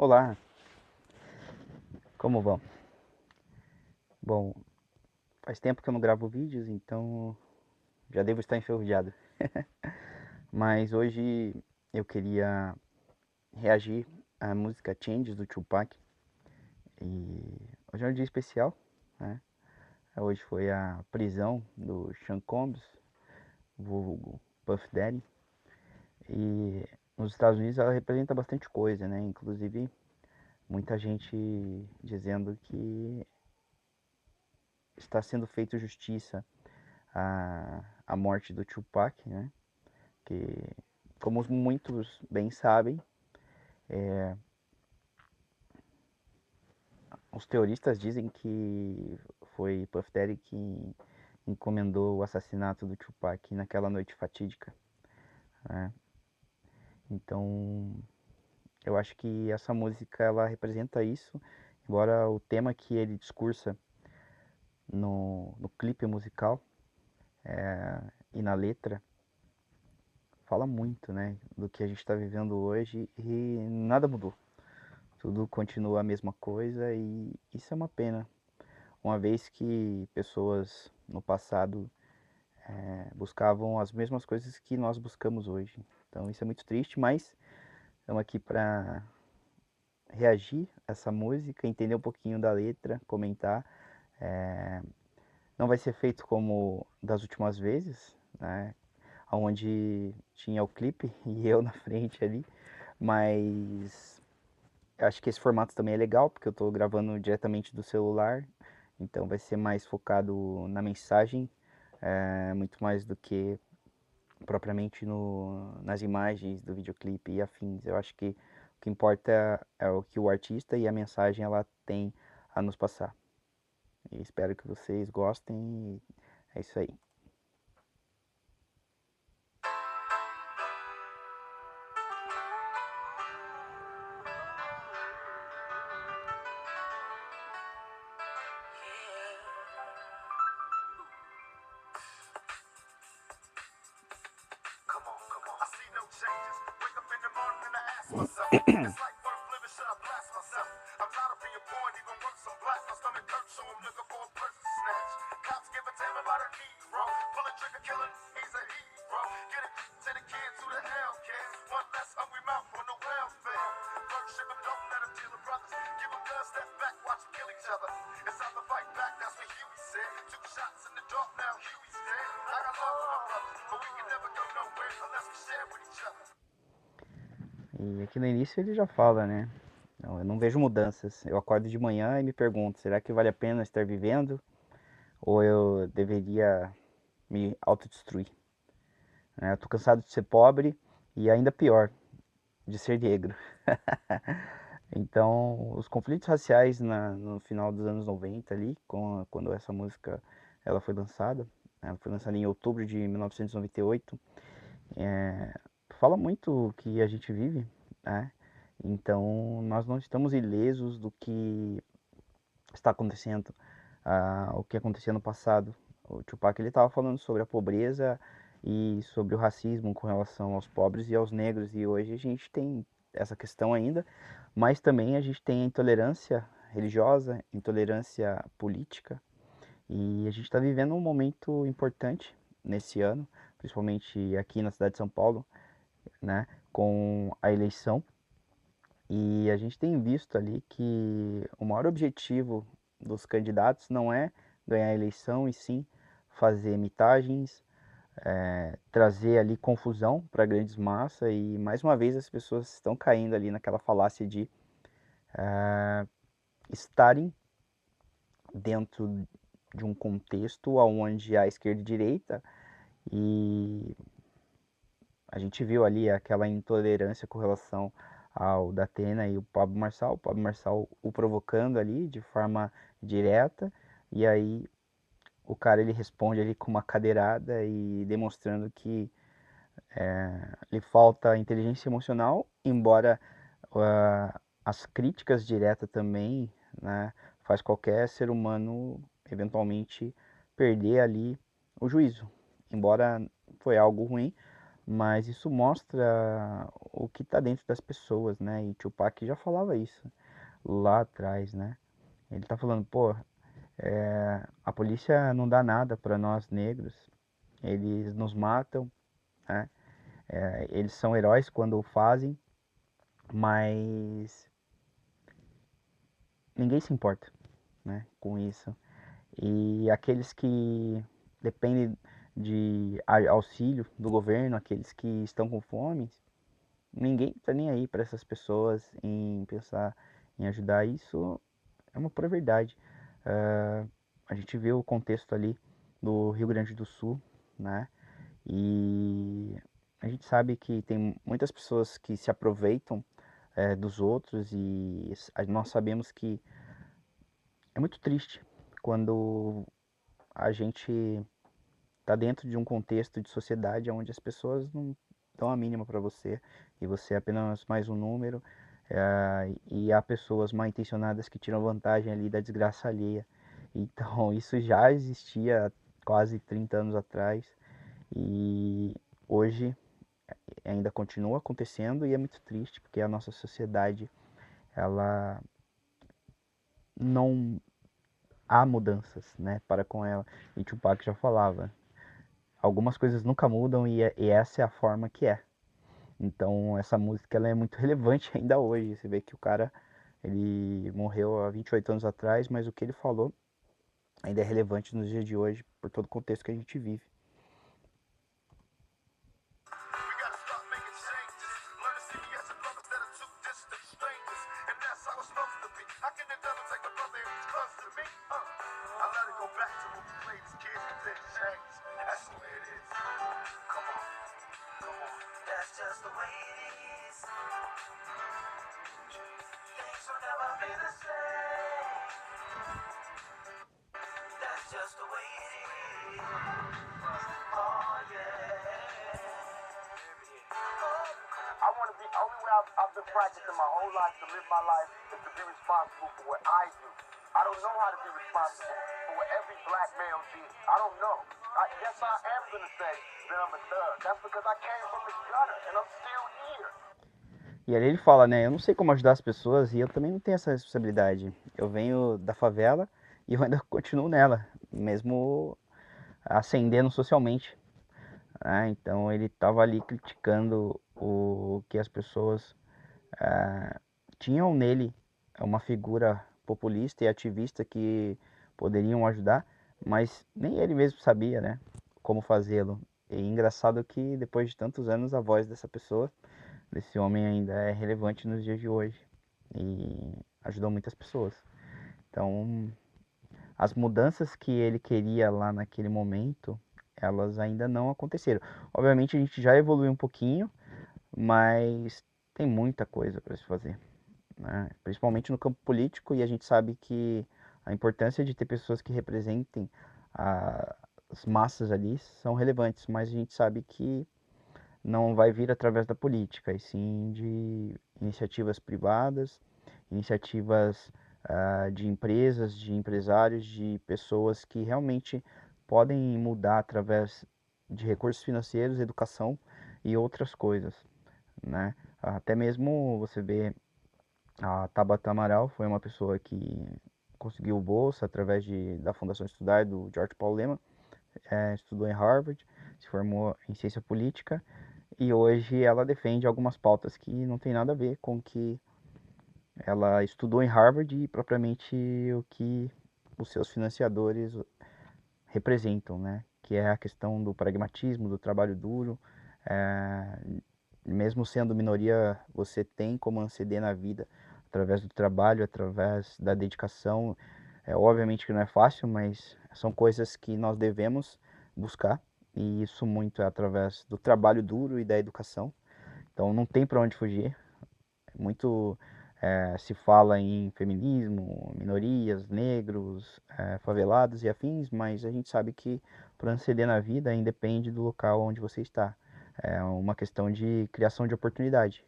Olá, como vão? Bom, faz tempo que eu não gravo vídeos, então já devo estar enferrujado. Mas hoje eu queria reagir à música Changes do Tupac. E hoje é um dia especial, né? Hoje foi a prisão do Sean Combs, vulgo Puff Daddy. E nos Estados Unidos ela representa bastante coisa, né? Inclusive muita gente dizendo que está sendo feita justiça à morte do Tupac, né? Que, como muitos bem sabem, os teoristas dizem que foi Puff Daddy que encomendou o assassinato do Tupac naquela noite fatídica, né? Então, eu acho que essa música ela representa isso, embora o tema que ele discursa no clipe musical e na letra fala muito, né, do que a gente está vivendo hoje e nada mudou. Tudo continua a mesma coisa e isso é uma pena, uma vez que pessoas no passado buscavam as mesmas coisas que nós buscamos hoje. Então isso é muito triste, mas estamos aqui para reagir a essa música, entender um pouquinho da letra, comentar. Não vai ser feito como das últimas vezes, né? Onde tinha o clipe e eu na frente ali, mas acho que esse formato também é legal, porque eu estou gravando diretamente do celular, então vai ser mais focado na mensagem, muito mais do que propriamente nas imagens do videoclipe e afins. Eu acho que o que importa é o que o artista e a mensagem ela tem a nos passar. E espero que vocês gostem e é isso aí. Come on, come on. I see no changes. Wake up in the morning and I ask myself, it's like worth living, should I blast myself? I'm tired of being poor and even worse, I'm black. My stomach hurts, so I'm looking for a purse to snatch. Cops give a damn about a Negro. Pull a trigger, killing, he's a hero. Get it to the kids who the hell cares. One less hungry mouth on the welfare. First ship 'em, don't let 'em deal with brothers. Give 'em guns, step back, watch 'em kill each other. It's time to fight back, that's what Huey said. Two shots in the dark, now Huey's dead. I got love for my brothers, but we can never go nowhere unless we share with each other. E aqui no início ele já fala, né? Não, eu não vejo mudanças. Eu acordo de manhã e me pergunto, será que vale a pena estar vivendo? Ou eu deveria me autodestruir? Né? Eu tô cansado de ser pobre e ainda pior, de ser negro. Então, os conflitos raciais no final dos anos 90 ali, quando essa música ela foi lançada, ela foi lançada em outubro de 1998, fala muito o que a gente vive, né? Então, nós não estamos ilesos do que está acontecendo, o que acontecia no passado. O Tupac ele estava falando sobre a pobreza e sobre o racismo com relação aos pobres e aos negros, e hoje a gente tem essa questão ainda, mas também a gente tem a intolerância religiosa, intolerância política, e a gente está vivendo um momento importante nesse ano, principalmente aqui na cidade de São Paulo, né, com a eleição. E a gente tem visto ali que o maior objetivo dos candidatos não é ganhar a eleição, e sim fazer mitagens, trazer ali confusão para grandes massas. E mais uma vez as pessoas estão caindo ali naquela falácia de estarem dentro de um contexto onde a esquerda e a direita, e a gente viu ali aquela intolerância com relação ao Datena e o Pablo Marçal o provocando ali de forma direta, e aí o cara ele responde ali com uma cadeirada e demonstrando que lhe falta inteligência emocional, embora as críticas diretas também, né, faz qualquer ser humano eventualmente perder ali o juízo, embora foi algo ruim, mas isso mostra o que está dentro das pessoas, né? E Tupac já falava isso lá atrás, né? Ele tá falando, pô, a polícia não dá nada para nós negros, eles nos matam, né? Eles são heróis quando o fazem, mas ninguém se importa, né, com isso. E aqueles que dependem de auxílio do governo, aqueles que estão com fome, ninguém tá nem aí para essas pessoas em pensar em ajudar. Isso é uma pura verdade. Ah, a gente vê o contexto ali do Rio Grande do Sul, né? E a gente sabe que tem muitas pessoas que se aproveitam dos outros e nós sabemos que é muito triste quando a gente está dentro de um contexto de sociedade onde as pessoas não dão a mínima para você e você é apenas mais um número, e há pessoas mal intencionadas que tiram vantagem ali da desgraça alheia. Então isso já existia quase 30 anos atrás e hoje ainda continua acontecendo e é muito triste porque a nossa sociedade ela não há mudanças, né, para com ela. E Tupac já falava, algumas coisas nunca mudam e essa é a forma que é. Então essa música ela é muito relevante ainda hoje. Você vê que o cara ele morreu há 28 anos atrás, mas o que ele falou ainda é relevante nos dias de hoje por todo o contexto que a gente vive. We gotta start making changes. Learn to see me as a brother instead of two distant strangers. And that's how it's supposed to be. How can the devil take a brother if he's close to me? I let it go back to when we played as kids and things changed. That's the way it is. Come on. Come on. That's just the way it is. Things will never be the same. That's just the way it is. Oh yeah. I want to be, only way I've been practicing my whole life to live my life is to be responsible for what I do. I don't know how to be responsible for what every black male did. I don't know. Yes, I am going to say that I'm a thug. That's because I came from the gutter and I'm still here. E ali ele fala, né? Eu não sei como ajudar as pessoas e eu também não tenho essa responsabilidade. Eu venho da favela e eu ainda continuo nela, mesmo ascendendo socialmente, né? Então ele estava ali criticando o que as pessoas tinham nele, uma figura populista e ativista que poderiam ajudar, mas nem ele mesmo sabia, né, como fazê-lo. E engraçado que depois de tantos anos a voz dessa pessoa, desse homem ainda é relevante nos dias de hoje e ajudou muitas pessoas. Então, as mudanças que ele queria lá naquele momento, elas ainda não aconteceram. Obviamente a gente já evoluiu um pouquinho, mas tem muita coisa para se fazer, né? Principalmente no campo político, e a gente sabe que a importância de ter pessoas que representem as massas ali são relevantes, mas a gente sabe que não vai vir através da política, e sim de iniciativas privadas, iniciativas de empresas, de empresários, de pessoas que realmente podem mudar através de recursos financeiros, educação e outras coisas, né? Até mesmo você vê a Tabata Amaral foi uma pessoa que conseguiu bolsa através da Fundação Estudar do George Paul Lehmann, estudou em Harvard, se formou em ciência política e hoje ela defende algumas pautas que não tem nada a ver com o que ela estudou em Harvard e propriamente o que os seus financiadores representam, né? Que é a questão do pragmatismo, do trabalho duro. É, mesmo sendo minoria, você tem como ascender na vida através do trabalho, através da dedicação. Obviamente que não é fácil, mas são coisas que nós devemos buscar. E isso muito é através do trabalho duro e da educação. Então não tem para onde fugir. Muito se fala em feminismo, minorias, negros, favelados e afins, mas a gente sabe que para ascender na vida independe do local onde você está. É uma questão de criação de oportunidade.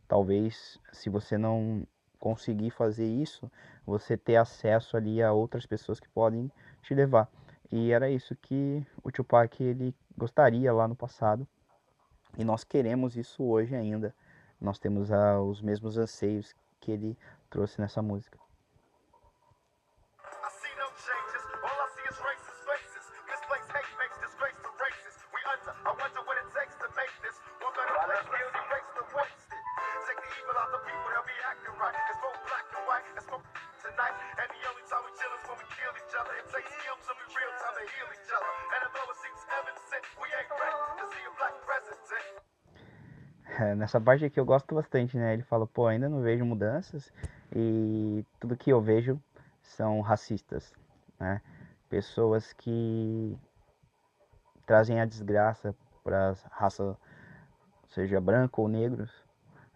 Talvez, se você não conseguir fazer isso, você ter acesso ali a outras pessoas que podem te levar. E era isso que o Tupac ele gostaria lá no passado, E nós queremos isso hoje ainda. Nós temos os mesmos anseios que ele trouxe nessa música. I see no changes. All I see is racist faces. Misplaced hate makes disgrace to races. We under. I wonder what it takes to make this one better place. Let's erase the wasted. Take the evil out the people. They'll be acting right. It's both black and white. It's both tonight. And the only time we chill is when we kill each other. It takes skill to be real time to heal each other. And although it seems evident, we ain't ready to see a black president. Nessa parte aqui eu gosto bastante, né? Ele fala, pô, ainda não vejo mudanças e tudo que eu vejo são racistas, né? Pessoas que trazem a desgraça para as raças, seja branco ou negros,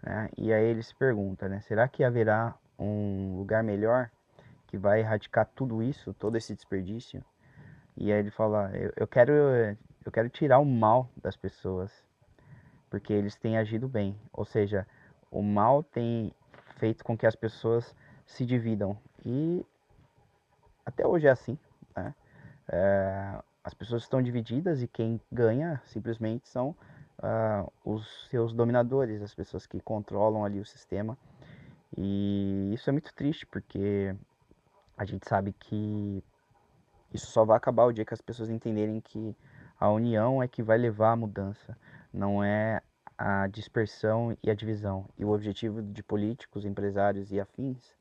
né? E aí ele se pergunta, né? Será que haverá um lugar melhor que vai erradicar tudo isso, todo esse desperdício? E aí ele fala, eu quero tirar o mal das pessoas, porque eles têm agido bem. Ou seja, o mal tem feito com que as pessoas se dividam. E até hoje é assim, né? As pessoas estão divididas e quem ganha simplesmente são os seus dominadores, as pessoas que controlam ali o sistema. E isso é muito triste, porque a gente sabe que isso só vai acabar o dia que as pessoas entenderem que a união é que vai levar à mudança, não é a dispersão e a divisão. E o objetivo de políticos, empresários e afins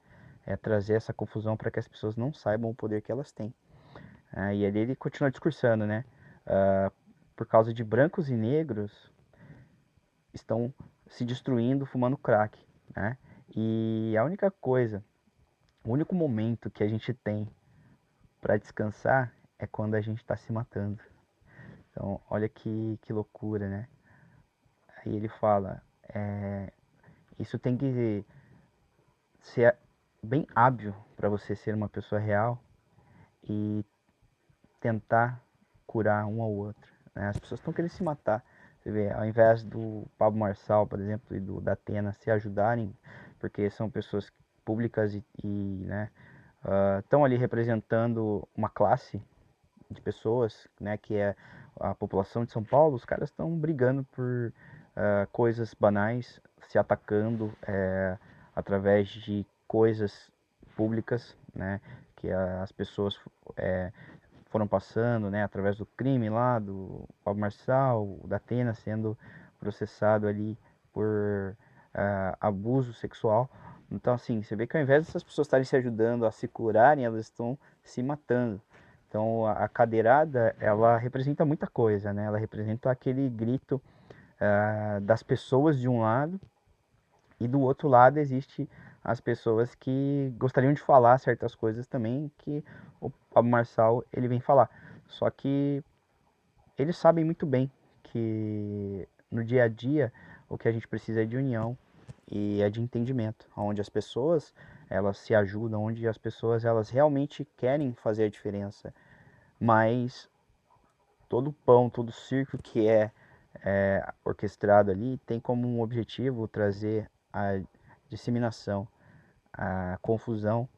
é trazer essa confusão para que as pessoas não saibam o poder que elas têm. E ali ele continua discursando, né? Ah, por causa de brancos e negros estão se destruindo fumando crack, né? E a única coisa, o único momento que a gente tem para descansar é quando a gente está se matando. Então, olha que loucura, né? Aí ele fala, isso tem que ser bem hábil para você ser uma pessoa real e tentar curar um ao outro, né? As pessoas estão querendo se matar. Você vê, ao invés do Pablo Marçal, por exemplo, e do da Atena se ajudarem, porque são pessoas públicas né, estão ali representando uma classe de pessoas, né, que é a população de São Paulo, os caras estão brigando por coisas banais, se atacando através de coisas públicas, né, que as pessoas foram passando, né, através do crime lá, do Pablo Marçal, da Atena sendo processado ali por abuso sexual. Então, assim, você vê que ao invés dessas pessoas estarem se ajudando a se curarem, elas estão se matando. Então, a cadeirada, ela representa muita coisa, né? Ela representa aquele grito das pessoas de um lado e do outro lado existe as pessoas que gostariam de falar certas coisas também que o Pablo Marçal ele vem falar. Só que eles sabem muito bem que no dia a dia o que a gente precisa é de união e é de entendimento, onde as pessoas elas se ajudam, onde as pessoas elas realmente querem fazer a diferença, mas todo pão, todo circo que é orquestrado ali tem como um objetivo trazer a disseminação, a confusão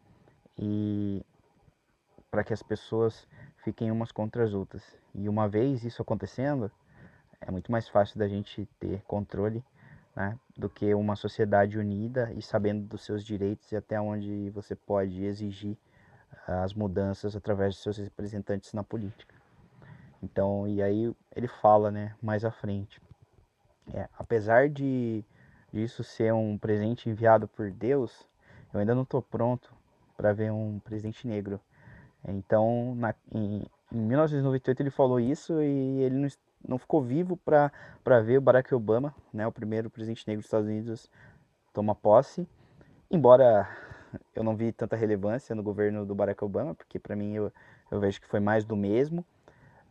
e para que as pessoas fiquem umas contra as outras. E uma vez isso acontecendo, é muito mais fácil da gente ter controle, né, do que uma sociedade unida e sabendo dos seus direitos e até onde você pode exigir as mudanças através de seus representantes na política. Então, e aí ele fala, né, mais à frente, apesar de isso ser um presente enviado por Deus, eu ainda não estou pronto para ver um presidente negro. Então, em 1998 ele falou isso e ele não ficou vivo para ver o Barack Obama, né, o primeiro presidente negro dos Estados Unidos, tomar posse. Embora eu não vi tanta relevância no governo do Barack Obama, porque para mim eu vejo que foi mais do mesmo,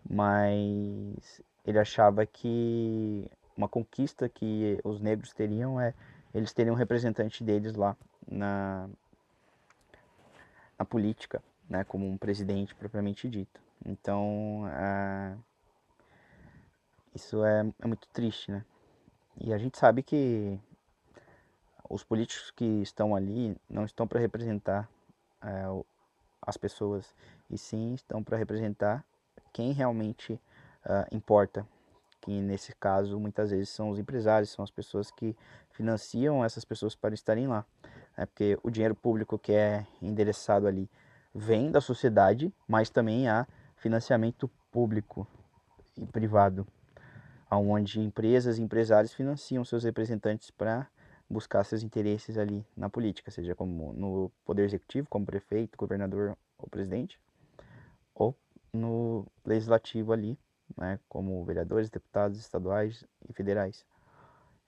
mas ele achava que uma conquista que os negros teriam é eles teriam um representante deles lá na, na política, né, como um presidente propriamente dito. Então, isso é muito triste, né? E a gente sabe que os políticos que estão ali não estão para representar as pessoas, e sim estão para representar quem realmente importa, que nesse caso muitas vezes são os empresários, são as pessoas que financiam essas pessoas para estarem lá. Porque o dinheiro público que é endereçado ali vem da sociedade, mas também há financiamento público e privado, onde empresas e empresários financiam seus representantes para buscar seus interesses ali na política, seja como no poder executivo, como prefeito, governador ou presidente, ou no legislativo ali, né, como vereadores, deputados estaduais e federais.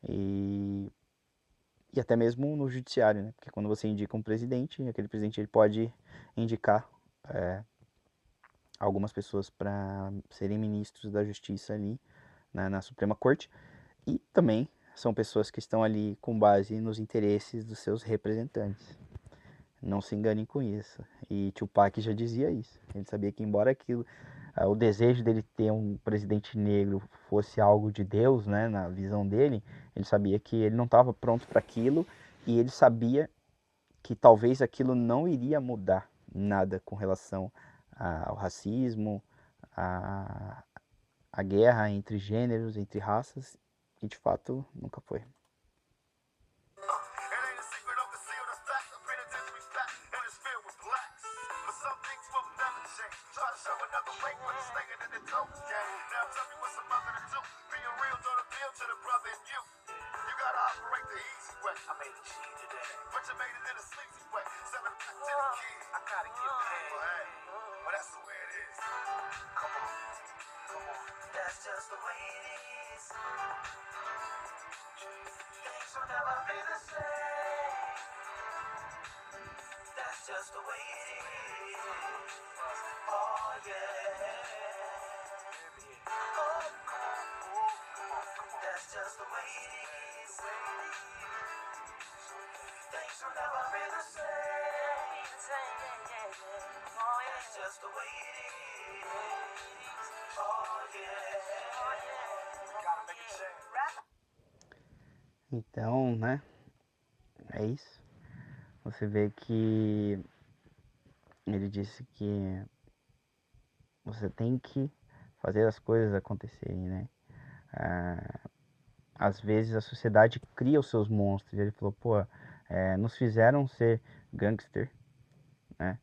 E, e até mesmo no judiciário, né, porque quando você indica um presidente, aquele presidente ele pode indicar algumas pessoas para serem ministros da justiça ali, né, na Suprema Corte, e também são pessoas que estão ali com base nos interesses dos seus representantes. Não se enganem com isso. E Tupac já dizia isso. Ele sabia que embora aquilo, o desejo dele ter um presidente negro fosse algo de Deus, né, na visão dele, ele sabia que ele não estava pronto para aquilo e ele sabia que talvez aquilo não iria mudar nada com relação ao racismo, à, à guerra entre gêneros, entre raças, e de fato nunca foi. It ain't a secret or concealed, a fact. The penitentiary's packed and it's filled with blacks. But some things will never change. Try to show another way, but it's staying in the dope game. Now tell me what's a mother to do. Being real don't appeal to the brother in you. You gotta operate the easy way. I made the cheese today, but you made it in a sleazy way. Selling back to the kids. I gotta get paid. Well, hey, well that's the way it is. Come on, come on. That's just the way it is. Things will never be the same. That's just the way it is. Oh yeah. Oh, come on. That's just the way it is. Things will never be the same. That's just the way it is. Oh yeah. Gotta make a change. Então, né, é isso. Você vê que ele disse que você tem que fazer as coisas acontecerem, né? Às vezes a sociedade cria os seus monstros. Ele falou, pô, nos fizeram ser gangster, né?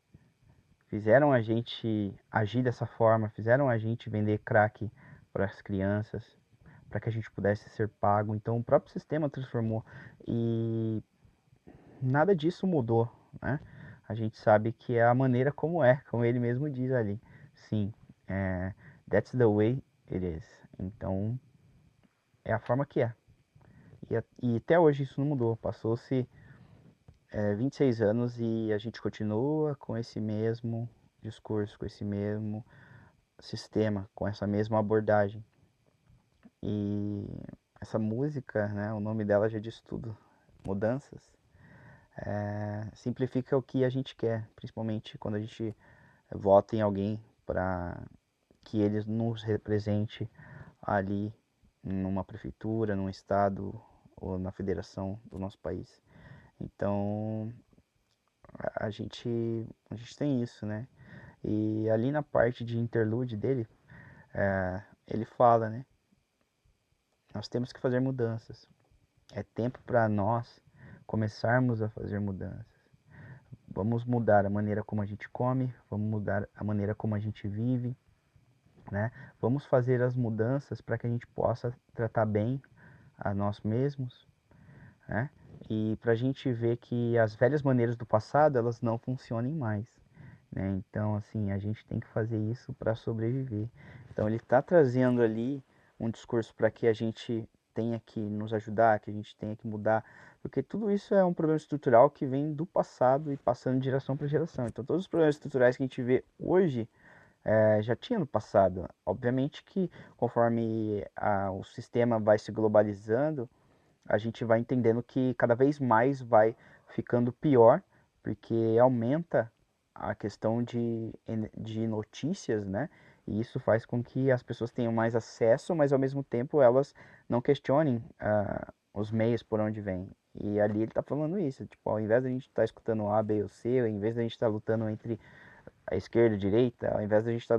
Fizeram a gente agir dessa forma, fizeram a gente vender crack para as crianças, para que a gente pudesse ser pago. Então o próprio sistema transformou e nada disso mudou, né? A gente sabe que é a maneira como é, como ele mesmo diz ali. Sim, that's the way it is. Então é a forma que é. E até hoje isso não mudou. Passou-se 26 anos e a gente continua com esse mesmo discurso, com esse mesmo sistema, com essa mesma abordagem. E essa música, né, o nome dela já diz tudo, Mudanças, simplifica o que a gente quer, principalmente quando a gente vota em alguém para que ele nos represente ali numa prefeitura, num estado ou na federação do nosso país. Então a gente tem isso, né? E ali na parte de interlude dele, ele fala, né? Nós temos que fazer mudanças. É tempo para nós começarmos a fazer mudanças. Vamos mudar a maneira como a gente come, vamos mudar a maneira como a gente vive, né? Vamos fazer as mudanças para que a gente possa tratar bem a nós mesmos, né? E para a gente ver que as velhas maneiras do passado elas não funcionem mais, né? Então assim a gente tem que fazer isso para sobreviver. Então ele está trazendo ali um discurso para que a gente tenha que nos ajudar, que a gente tenha que mudar, porque tudo isso é um problema estrutural que vem do passado e passando de geração para geração. Então todos os problemas estruturais que a gente vê hoje já tinha no passado. Obviamente que conforme o sistema vai se globalizando, a gente vai entendendo que cada vez mais vai ficando pior, porque aumenta a questão de notícias, né? E isso faz com que as pessoas tenham mais acesso, mas ao mesmo tempo elas não questionem os meios por onde vêm. E ali ele está falando isso, tipo, ao invés de a gente estar escutando A, B ou C, ao invés de a gente estar lutando entre a esquerda, a direita, ao invés de a gente estar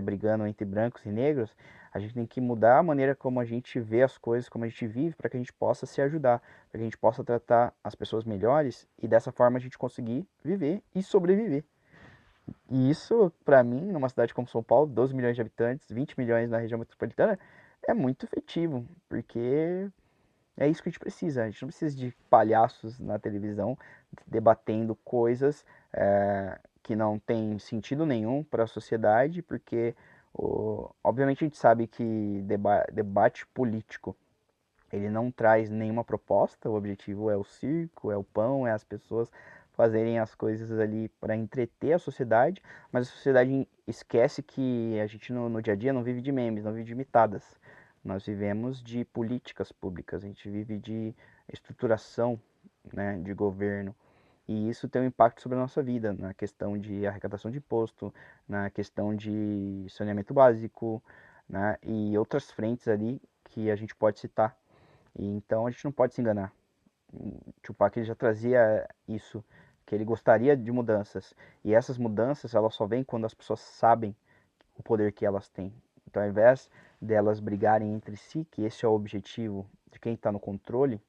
brigando entre brancos e negros, a gente tem que mudar a maneira como a gente vê as coisas, como a gente vive, para que a gente possa se ajudar, para que a gente possa tratar as pessoas melhores e dessa forma a gente conseguir viver e sobreviver. E isso, para mim, numa cidade como São Paulo, 12 milhões de habitantes, 20 milhões na região metropolitana, é muito efetivo, porque é isso que a gente precisa. A gente não precisa de palhaços na televisão debatendo coisas que não têm sentido nenhum para a sociedade, porque, obviamente, a gente sabe que debate político ele não traz nenhuma proposta. O objetivo é o circo, é o pão, é as pessoas fazerem as coisas ali para entreter a sociedade, mas a sociedade esquece que a gente no dia a dia não vive de memes, não vive de mitadas. Nós vivemos de políticas públicas, a gente vive de estruturação, né, de governo. E isso tem um impacto sobre a nossa vida, na questão de arrecadação de imposto, na questão de saneamento básico, né, e outras frentes ali que a gente pode citar. E então a gente não pode se enganar. O Tupac ele já trazia isso, que ele gostaria de mudanças. E essas mudanças elas só vêm quando as pessoas sabem o poder que elas têm. Então, ao invés delas brigarem entre si, que esse é o objetivo de quem está no controle,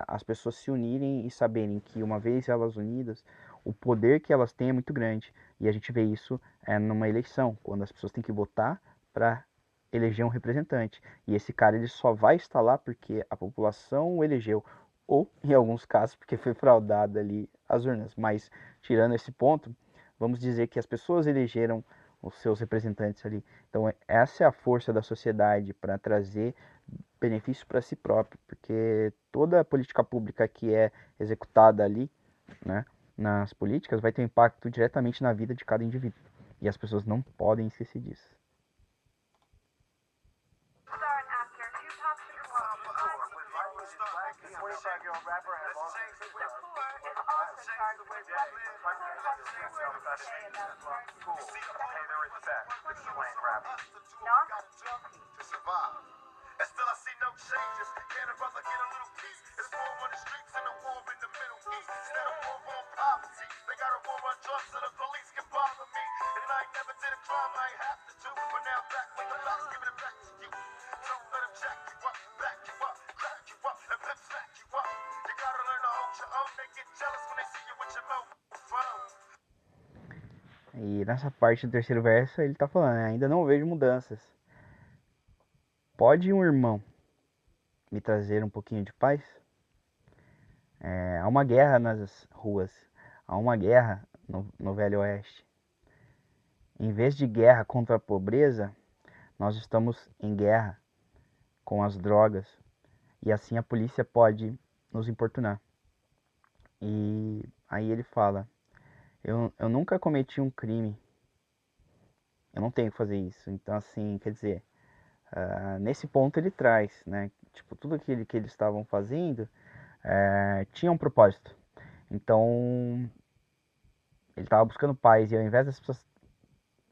as pessoas se unirem e saberem que uma vez elas unidas, o poder que elas têm é muito grande. E a gente vê isso numa eleição, quando as pessoas têm que votar para eleger um representante. E esse cara ele só vai estar lá porque a população o elegeu, ou em alguns casos porque foi fraudada ali as urnas. Mas tirando esse ponto, vamos dizer que as pessoas elegeram os seus representantes ali. Então essa é a força da sociedade para trazer benefício para si próprio, porque toda política pública que é executada ali, né, nas políticas, vai ter um impacto diretamente na vida de cada indivíduo. E as pessoas não podem esquecer disso. And still I see no changes. Can a brother get a little peace? It's war on the streets and a war in the Middle East. Instead of war on poverty, they got a war on drugs so the police can bother me. And I ain't never did a crime I ain't have to do. But now back with the locks, giving it back to you. Don't let them jack you up, back you up, crack you up, and pimp smack you up. You gotta learn to hold your own. They get jealous when they see you with your mobile phone. E nessa parte do terceiro verso ele está falando, né, ainda não vejo mudanças. Pode um irmão me trazer um pouquinho de paz? Há uma guerra nas ruas, há uma guerra no Velho Oeste. Em vez de guerra contra a pobreza, nós estamos em guerra com as drogas e assim a polícia pode nos importunar. E aí ele fala: eu nunca cometi um crime, eu não tenho que fazer isso. Então, assim, quer dizer, nesse ponto ele traz, né? Tipo, tudo aquilo que eles estavam fazendo tinha um propósito. Então, ele estava buscando paz e ao invés das pessoas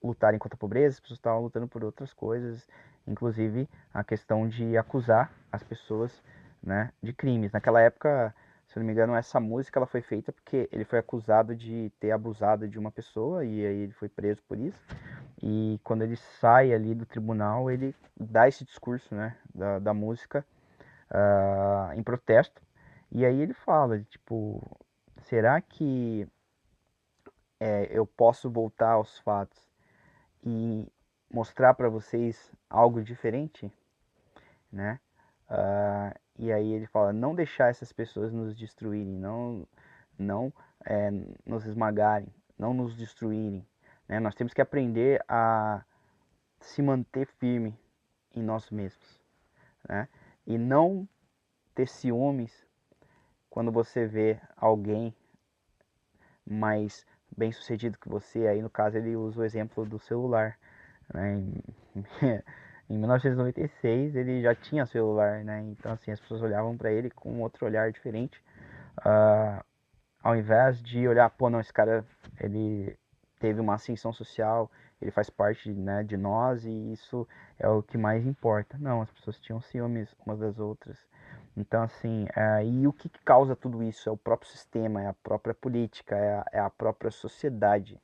lutarem contra a pobreza, as pessoas estavam lutando por outras coisas, inclusive a questão de acusar as pessoas, né, de crimes. Naquela época, se eu não me engano, essa música ela foi feita porque ele foi acusado de ter abusado de uma pessoa e aí ele foi preso por isso. E quando ele sai ali do tribunal, ele dá esse discurso, né, da música em protesto. E aí ele fala, tipo, será que eu posso voltar aos fatos e mostrar para vocês algo diferente, né? E aí ele fala, não deixar essas pessoas nos destruírem, não nos esmagarem, não nos destruírem, né? Nós temos que aprender a se manter firme em nós mesmos, né? E não ter ciúmes quando você vê alguém mais bem sucedido que você. Aí no caso ele usa o exemplo do celular, né? Em 1996 ele já tinha celular, né? Então assim as pessoas olhavam para ele com outro olhar diferente, ao invés de olhar, pô, não, esse cara ele teve uma ascensão social, ele faz parte, né, de nós e isso é o que mais importa. Não, as pessoas tinham ciúmes umas das outras. Então, assim, e o que causa tudo isso? É o próprio sistema, é a própria política, é a própria sociedade.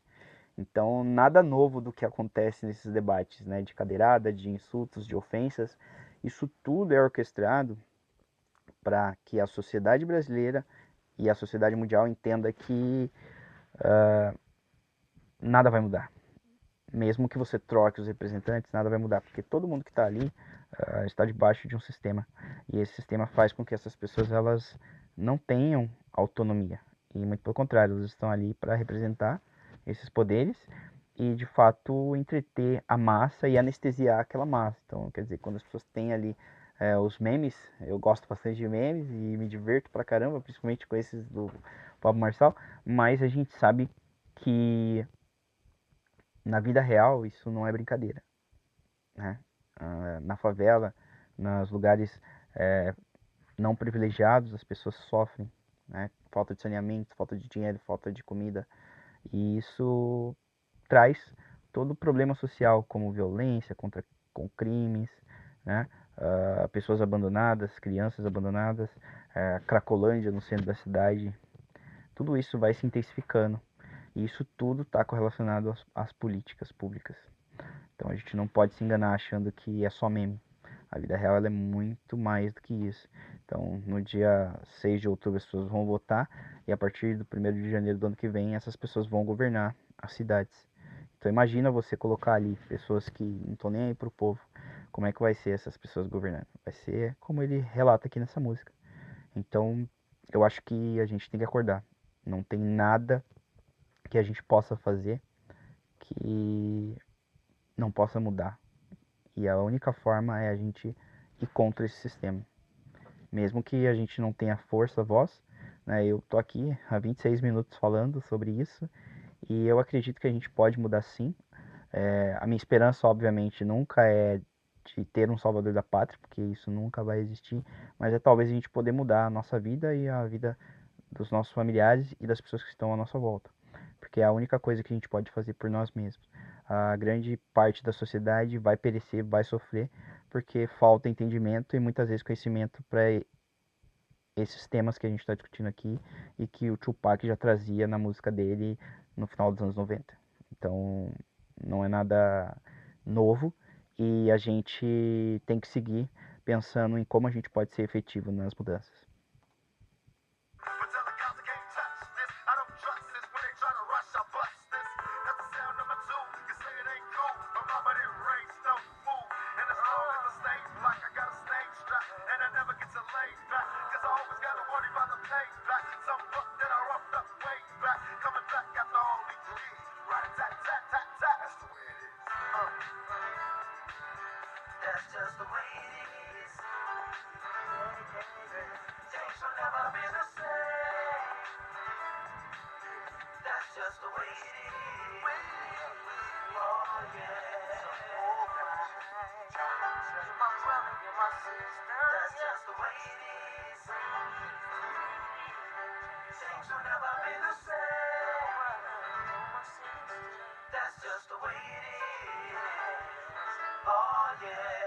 Então, nada novo do que acontece nesses debates, né, de cadeirada, de insultos, de ofensas, isso tudo é orquestrado para que a sociedade brasileira e a sociedade mundial entenda que nada vai mudar. Mesmo que você troque os representantes, nada vai mudar, porque todo mundo que está ali está debaixo de um sistema. E esse sistema faz com que essas pessoas elas não tenham autonomia. E muito pelo contrário, elas estão ali para representar esses poderes e de fato entreter a massa e anestesiar aquela massa. Então, quer dizer, quando as pessoas têm ali os memes, eu gosto bastante de memes e me diverto pra caramba, principalmente com esses do Pablo Marçal, mas a gente sabe que na vida real isso não é brincadeira, né? Na favela, nos lugares não privilegiados, as pessoas sofrem, né? Falta de saneamento, falta de dinheiro, falta de comida, e isso traz todo o problema social, como violência, com crimes, né? Pessoas abandonadas, crianças abandonadas, Cracolândia no centro da cidade, tudo isso vai se intensificando. E isso tudo está correlacionado às políticas públicas. Então a gente não pode se enganar achando que é só meme. A vida real ela é muito mais do que isso. Então, no dia 6 de outubro, as pessoas vão votar e a partir do 1º de janeiro do ano que vem, essas pessoas vão governar as cidades. Então, imagina você colocar ali pessoas que não estão nem aí pro povo. Como é que vai ser essas pessoas governando? Vai ser como ele relata aqui nessa música. Então, eu acho que a gente tem que acordar. Não tem nada que a gente possa fazer que não possa mudar. E a única forma é a gente ir contra esse sistema. Mesmo que a gente não tenha força, voz, né? Eu tô aqui há 26 minutos falando sobre isso e eu acredito que a gente pode mudar sim. A minha esperança, obviamente, nunca é de ter um salvador da pátria, porque isso nunca vai existir, mas é talvez a gente poder mudar a nossa vida e a vida dos nossos familiares e das pessoas que estão à nossa volta, porque é a única coisa que a gente pode fazer por nós mesmos. A grande parte da sociedade vai perecer, vai sofrer, porque falta entendimento e muitas vezes conhecimento para esses temas que a gente está discutindo aqui e que o Tupac já trazia na música dele no final dos anos 90. Então, não é nada novo e a gente tem que seguir pensando em como a gente pode ser efetivo nas mudanças. But tell the cops I can't touch this. I don't trust this. When they try to rush, I bust this. That's the sound number two. You say it ain't cool, but mama didn't raise no fool. And as long as I stay black, I got a stage strap. And I never get to lay back. Cause I always gotta worry about the payback. Some fuck that I roughed up way back. Coming back after all these years. Right, tat, tat, tat, tat. That's the way it is. That's just the way it is. Things will never be the same. That's just the way it is. Oh yeah. You're my brother, you're my sister. That's just the way it is. Things will never be the same. That's just the way it is. Oh yeah.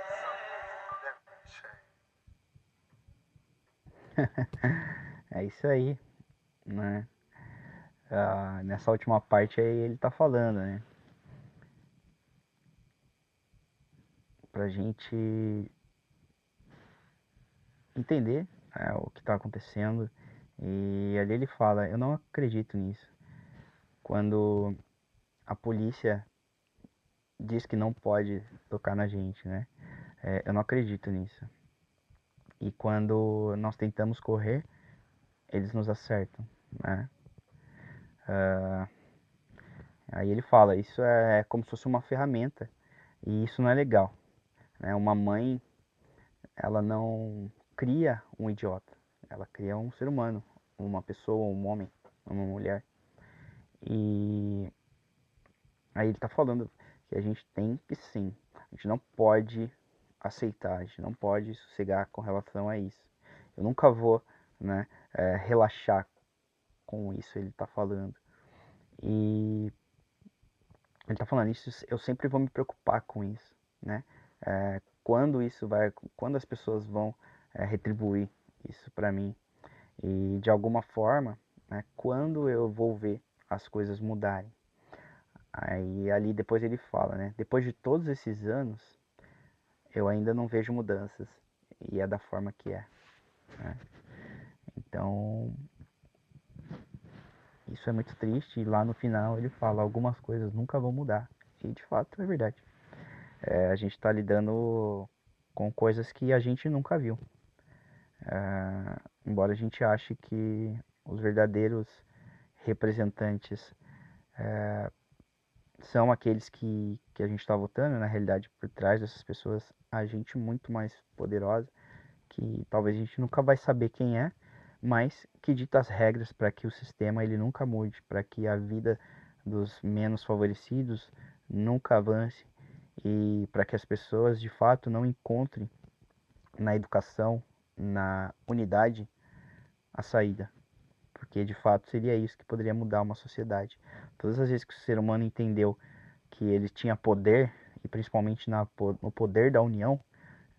É isso aí, né? Nessa última parte aí ele tá falando, né? Pra gente entender o que tá acontecendo. E ali ele fala, eu não acredito nisso. Quando a polícia diz que não pode tocar na gente, né? Eu não acredito nisso. E quando nós tentamos correr, eles nos acertam, né? Aí ele fala, isso é como se fosse uma ferramenta e isso não é legal, né? Uma mãe, ela não cria um idiota, ela cria um ser humano, uma pessoa, um homem, uma mulher. E aí ele tá falando que a gente tem que sim, a gente não pode aceitar, a gente não pode sossegar com relação a isso. Eu nunca vou, né, relaxar com isso, ele tá falando. E ele tá falando isso, eu sempre vou me preocupar com isso, né? Quando as pessoas vão retribuir isso para mim e de alguma forma, né, quando eu vou ver as coisas mudarem. Aí ali depois ele fala, né? Depois de todos esses anos, eu ainda não vejo mudanças. E é da forma que é, né? Então, isso é muito triste. E lá no final ele fala, algumas coisas nunca vão mudar. E de fato é verdade. A gente está lidando com coisas que a gente nunca viu. Embora a gente ache que os verdadeiros representantes são aqueles que a gente está votando, na realidade, por trás dessas pessoas, há gente muito mais poderosa, que talvez a gente nunca vai saber quem é, mas que dita as regras para que o sistema ele nunca mude, para que a vida dos menos favorecidos nunca avance e para que as pessoas de fato não encontrem na educação, na unidade, a saída. Porque de fato seria isso que poderia mudar uma sociedade. Todas as vezes que o ser humano entendeu que ele tinha poder, e principalmente no poder da união,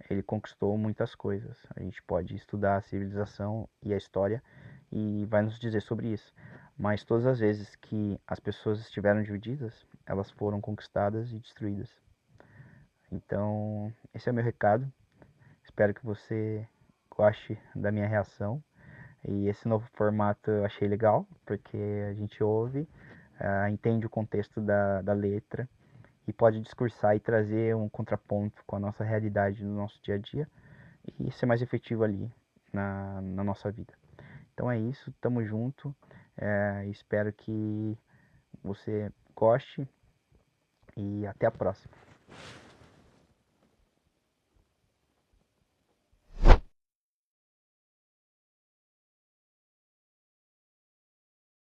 ele conquistou muitas coisas. A gente pode estudar a civilização e a história e vai nos dizer sobre isso. Mas todas as vezes que as pessoas estiveram divididas, elas foram conquistadas e destruídas. Então, esse é o meu recado. Espero que você goste da minha reação. E esse novo formato eu achei legal, porque a gente ouve, entende o contexto da letra e pode discursar e trazer um contraponto com a nossa realidade no nosso dia a dia e ser mais efetivo ali na nossa vida. Então é isso, tamo junto, espero que você goste e até a próxima.